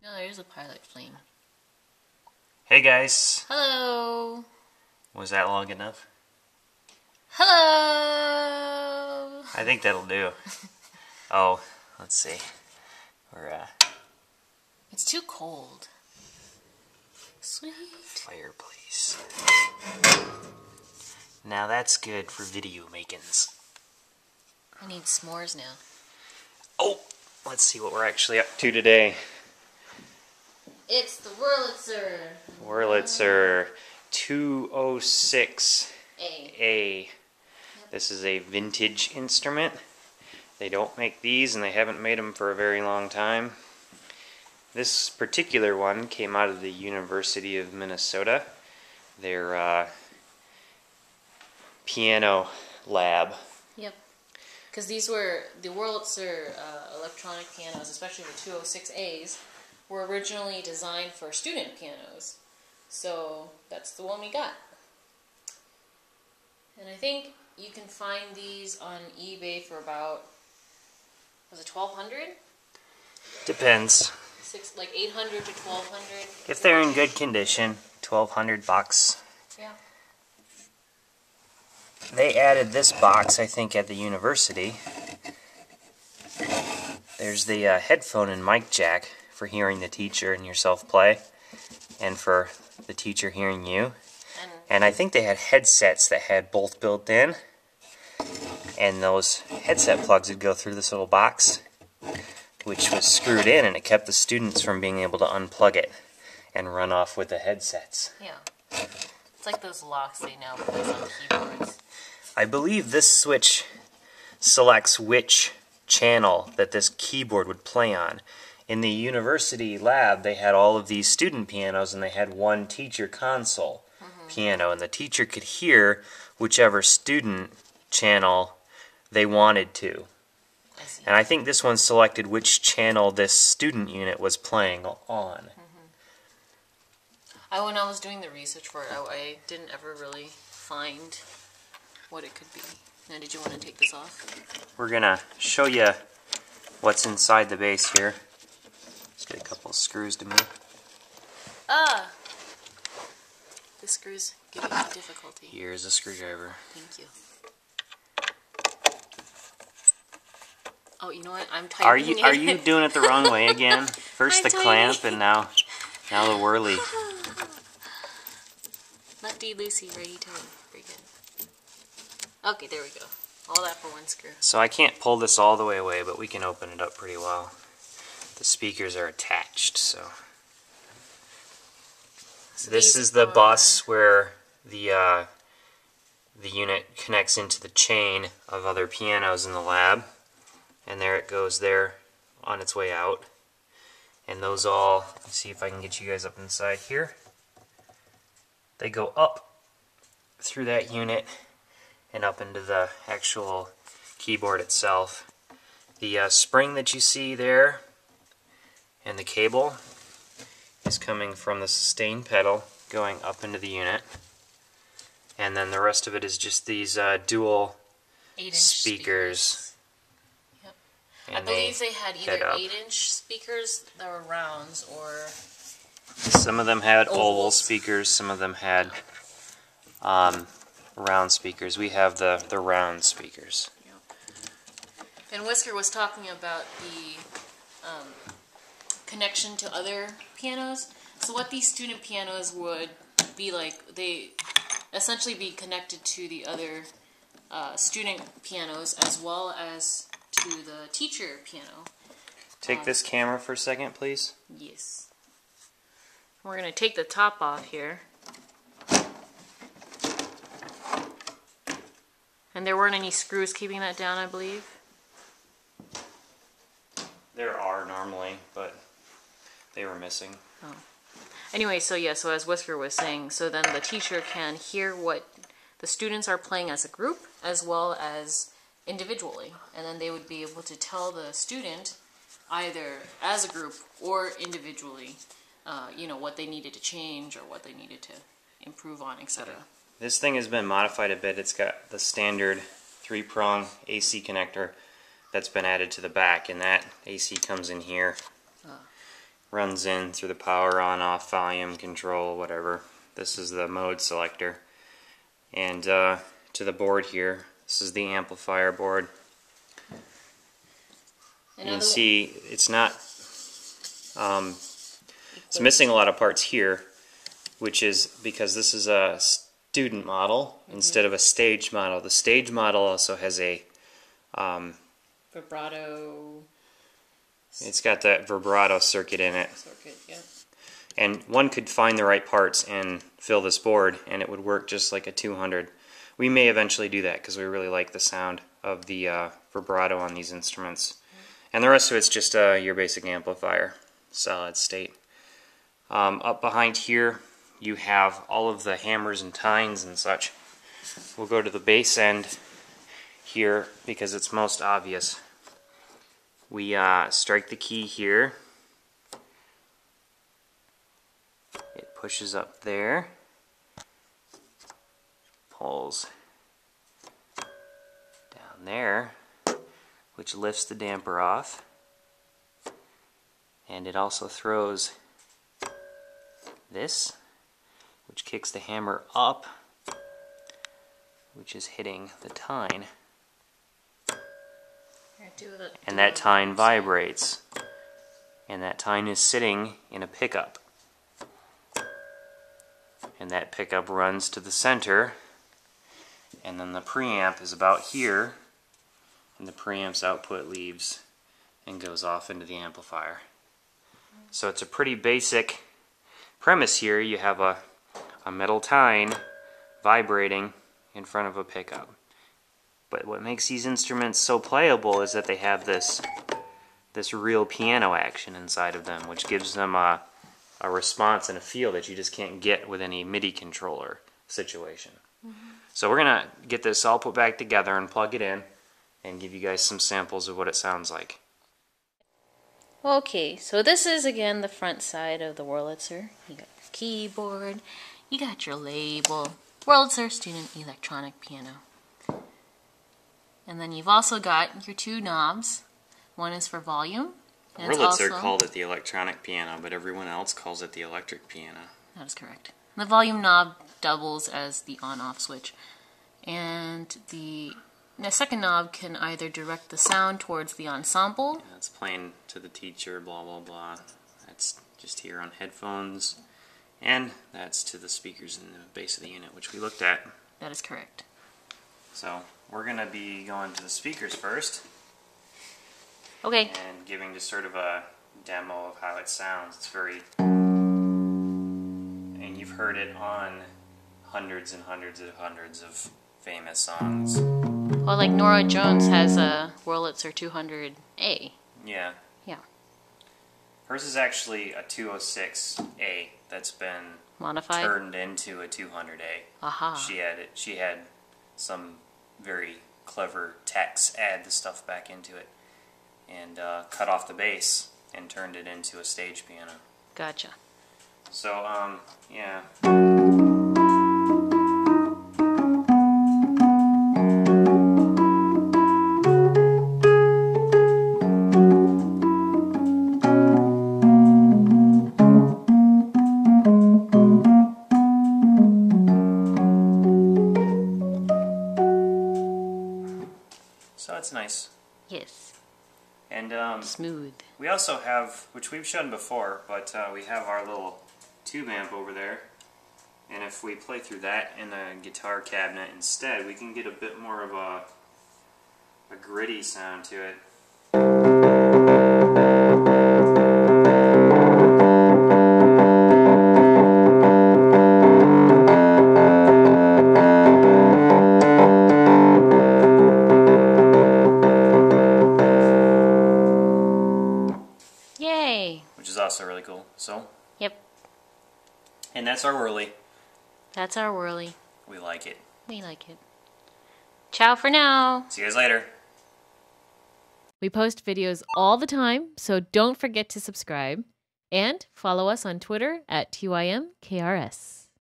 No, there's a pilot plane. Hey guys. Hello. Was that long enough? Hello. I think that'll do. Oh, let's see. We're It's too cold. Sweet. fireplace. Now that's good for video makings. I need s'mores now. Oh, let's see what we're actually up to today. It's the Wurlitzer. Wurlitzer 206A. Yep. This is a vintage instrument. They don't make these, and they haven't made them for a very long time. This particular one came out of the University of Minnesota, their piano lab. Yep. Because these were the Wurlitzer electronic pianos, especially the 206As, were originally designed for student pianos. So that's the one we got. And I think you can find these on eBay for about, was it $1,200? Depends. Like $800 to $1,200. If they're in good condition, $1,200. Yeah. They added this box, I think, at the university. There's the headphone and mic jack for hearing the teacher and yourself play, and for the teacher hearing you. And I think they had headsets that had both built in, and those headset plugs would go through this little box, which was screwed in, and it kept the students from being able to unplug it and run off with the headsets. Yeah. It's like those locks they now place on keyboards. I believe this switch selects which channel that this keyboard would play on. In the university lab, they had all of these student pianos, and they had one teacher console piano, and the teacher could hear whichever student channel they wanted to. I see. And I think this one selected which channel this student unit was playing on. When I was doing the research for it, I didn't ever really find what it could be. Now, did you want to take this off? We're gonna show you what's inside the base here. Let's get a couple of screws to move. Ah! The screws give me difficulty. Here's a screwdriver. Thank you. Oh, you know what? I'm tightening it. Are you doing it the wrong way again? First the clamp, and now the whirly. Lefty loosey, righty tighty. Very good. Okay, there we go. All that for one screw. So I can't pull this all the way away, but we can open it up pretty well. The speakers are attached, so this is the bus where the unit connects into the chain of other pianos in the lab, and there it goes there on its way out. And those all, let's see if I can get you guys up inside here. They go up through that unit and up into the actual keyboard itself. The spring that you see there and the cable is coming from the sustain pedal going up into the unit, and then the rest of it is just these dual 8-inch speakers. Yep. And I believe they had either up. 8-inch speakers that were rounds or... Some of them had oval ovals. speakers, some of them had round speakers. We have the round speakers. And Whisker was talking about the connection to other pianos. So what these student pianos would be like, they essentially be connected to the other student pianos as well as to the teacher piano. Take this camera for a second, please. Yes. We're going to take the top off here. And there weren't any screws keeping that down, I believe. There are normally, but they were missing. Oh. Anyway, so yeah, so as Whisker was saying, so then the teacher can hear what the students are playing as a group as well as individually. And then they would be able to tell the student, either as a group or individually, you know, what they needed to change or what they needed to improve on, etc. This thing has been modified a bit. It's got the standard 3-prong AC connector that's been added to the back, and that AC comes in here. runs in through the power on off volume control, whatever. This is the mode selector. And to the board here, this is the amplifier board. You can see it's not, it's missing a lot of parts here, which is because this is a student model instead of a stage model. The stage model also has a vibrato. It's got that vibrato circuit in it. Yeah. And one could find the right parts and fill this board, and it would work just like a 200. We may eventually do that because we really like the sound of the vibrato on these instruments. And the rest of it's just your basic amplifier, solid state. Up behind here, you have all of the hammers and tines and such. We'll go to the bass end here because it's most obvious. We strike the key here. It pushes up there, pulls down there, which lifts the damper off, and it also throws this, which kicks the hammer up, which is hitting the tine. And that tine vibrates, and that tine is sitting in a pickup, and that pickup runs to the center, and then the preamp is about here, and the preamp's output leaves and goes off into the amplifier. So it's a pretty basic premise here. You have a metal tine vibrating in front of a pickup. But what makes these instruments so playable is that they have this real piano action inside of them, which gives them a response and a feel that you just can't get with any MIDI controller situation. So we're going to get this all put back together and plug it in and give you guys some samples of what it sounds like. Okay, so this is again the front side of the Wurlitzer. You got your keyboard, you got your label, Wurlitzer Student Electronic Piano. And then you've also got your two knobs. One is for volume. And Wurlitzer called it the electronic piano, but everyone else calls it the electric piano. That is correct. The volume knob doubles as the on-off switch. And the second knob can either direct the sound towards the ensemble. That's playing to the teacher, blah, blah, blah. That's just here on headphones. And that's to the speakers in the base of the unit, which we looked at. That is correct. So we're going to be going to the speakers first. Okay. And giving just sort of a demo of how it sounds. It's very... And you've heard it on hundreds and hundreds of famous songs. Well, like Nora Jones has a Wurlitzer 200A. Yeah. Yeah. Hers is actually a 206A that's been modified, turned into a 200A. Aha. She had some very clever techs add the stuff back into it and cut off the bass and turned it into a stage piano. Gotcha. So yeah. So it's nice. Yes. And smooth. We also have, which we've shown before, but we have our little tube amp over there. And if we play through that in the guitar cabinet instead, we can get a bit more of a gritty sound to it. Yay! Which is also really cool. So. Yep. And that's our whirly. That's our whirly. We like it. We like it. Ciao for now. See you guys later. We post videos all the time, so don't forget to subscribe. And follow us on Twitter at tymkrs.